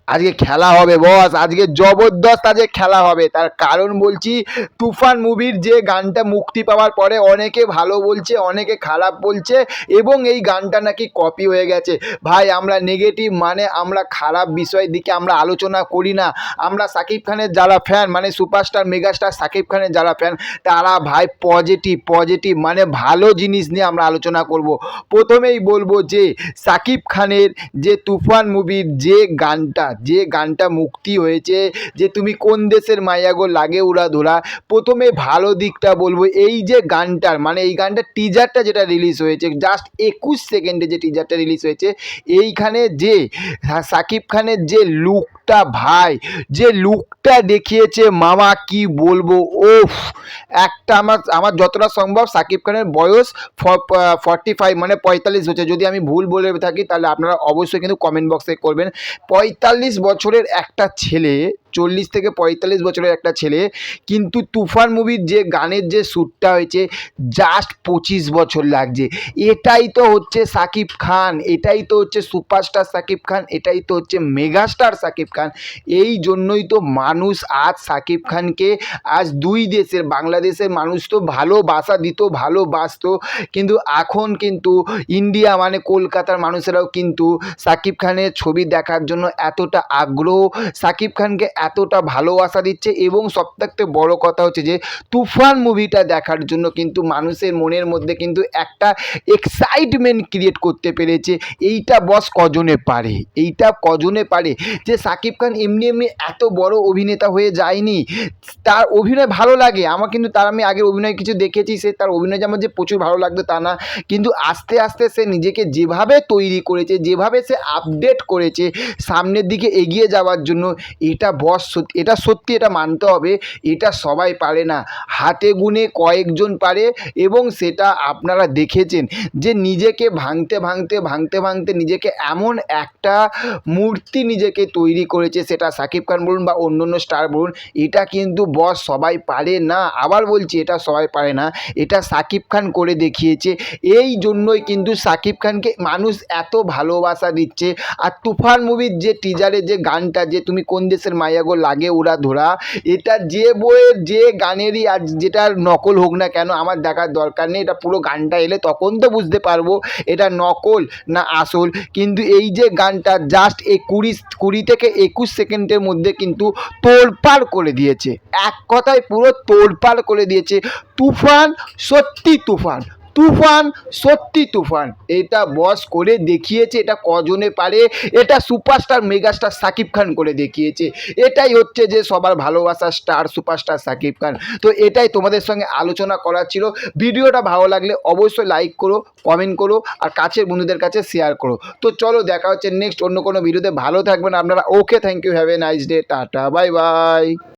আজকে খেলা হবে বস, আজকে জবরদস্ত আজকে খেলা হবে। তার কারণ বলছি, তুফান মুভির যে গানটা মুক্তি পাওয়ার পরে অনেকে ভালো বলছে, অনেকে খারাপ বলছে, এবং এই গানটা নাকি কপি হয়ে গেছে। ভাই আমরা নেগেটিভ মানে আমরা খারাপ বিষয়ের দিকে আমরা আলোচনা করি না। আমরা সাকিব খানের যারা ফ্যান, মানে সুপারস্টার মেগাস্টার সাকিব খানের যারা ফ্যান, তারা ভাই পজিটিভ পজিটিভ মানে ভালো জিনিস নিয়ে আমরা আলোচনা করব। প্রথমেই বলবো যে সাকিব খানের যে তুফান মুভির যে গানটা মুক্তি হয়েছে, যে তুমি কোন দেশের মাইয়া গো লাগে উড়া ধরা, প্রথমে ভালো দিকটা বলবো। এই যে গানটার মানে এই গানটার টিজারটা যেটা রিলিজ হয়েছে, জাস্ট 21 সেকেন্ডে যে টিজারটা রিলিজ হয়েছে, এইখানে যে সাকিব খানের যে লুকটা, ভাই যে লুকটা দেখিয়েছে মামা, কি বলবো। ওফ, একটা আমার আমার যতটা সম্ভব সাকিব খানের বয়স 45 মানে 45 হচ্ছে। যদি আমি ভুল বলে থাকি তাহলে আপনারা অবশ্যই কিন্তু কমেন্ট বক্সে করবেন। 45 বছরের একটা ছেলে, 40 থেকে 45 বছরের একটা ছেলে, কিন্তু তুফান মুভির যে গানের যে শ্যুটটা হয়েছে জাস্ট 25 বছর লাগছে। এটাই তো হচ্ছে সাকিব খান, এটাই তো হচ্ছে সুপারস্টার সাকিব খান, এটাই তো হচ্ছে মেগাস্টার সাকিব খান। এই জন্যই তো মানুষ আজ সাকিব খানকে, আজ দুই দেশের, বাংলাদেশের মানুষ তো ভালোবাসা দিত, ভালোবাসতো, কিন্তু এখন কিন্তু ইন্ডিয়া মানে কলকাতার মানুষেরাও কিন্তু সাকিব খানের ছবি দেখার জন্য এতটা আগ্রহ, সাকিব খানকে এতটা ভালোবাসা দিচ্ছে। এবং সবথেকে বড় কথা হচ্ছে যে তুফান মুভিটা দেখার জন্য কিন্তু মানুষের মনের মধ্যে কিন্তু একটা এক্সাইটমেন্ট ক্রিয়েট করতে পেরেছে। এইটা বস কজনে পারে, এইটা কজনে পারে যে সাকিব খান এমনি এমনি এত বড় অভিনেতা হয়ে যায়নি। তার অভিনয় ভালো লাগে আমার, কিন্তু তার আমি আগে অভিনয় কিছু দেখেছি, সে তার অভিনয় যে আমার যে প্রচুর ভালো লাগতো তা না, কিন্তু আস্তে আস্তে সে নিজেকে যেভাবে তৈরি করেছে, যেভাবে সে আপডেট করেছে সামনের দিকে এগিয়ে যাওয়ার জন্য, এটা বস সত্যি, এটা সত্যি, এটা মানতে হবে। এটা সবাই পারে না, হাতে গুনে কয়েকজন পারে। এবং সেটা আপনারা দেখেছেন যে নিজেকে ভাঙতে ভাঙতে ভাঙতে ভাঙতে নিজেকে এমন একটা মূর্তি নিজেকে তৈরি করেছে, সেটা সাকিব খান বলুন বা অন্য অন্য স্টার বলুন, এটা কিন্তু বস সবাই পারে না। আবার বলছি, এটা সবাই পারে না, এটা সাকিব খান করে দেখিয়েছে। এই জন্যই কিন্তু সাকিব খানকে মানুষ এত ভালোবাসা দিচ্ছে। আর তুফান মুভির যে টিজারে যে গানটা, যে তুমি কোন দেশের মাইয়া গো লাগে উড়া ধরা, এটা যে বইয়ের যে গানেরই আজ যেটার নকল হোক না কেন, আমার দেখার দরকার নেই। এটা পুরো গানটা এলে তখন তো বুঝতে পারবো এটা নকল না আসল। কিন্তু এই যে গানটা জাস্ট এই 20 থেকে 21 সেকেন্ডের মধ্যে কিন্তু তোড়পাড় করে দিয়েছে, এক কথায় পুরো তোড়পাড় করে দিয়েছে। তুফান সত্যি তুফান, তুফান সত্যি তুফান, এটা বস করে দেখিয়েছে। এটা কজনে পারে, এটা সুপারস্টার মেগাস্টার সাকিব খান করে দেখিয়েছে। এটাই হচ্ছে যে সবার ভালোবাসার স্টার সুপারস্টার সাকিব খান। তো এটাই তোমাদের সঙ্গে আলোচনা করার ছিল। ভিডিওটা ভালো লাগলে অবশ্যই লাইক করো, কমেন্ট করো, আর কাছের বন্ধুদের কাছে শেয়ার করো। তো চলো দেখা হচ্ছে নেক্সট অন্য কোনো ভিডিওতে। ভালো থাকবেন আপনারা। Okay, thank you, have a nice day, tata, bye by.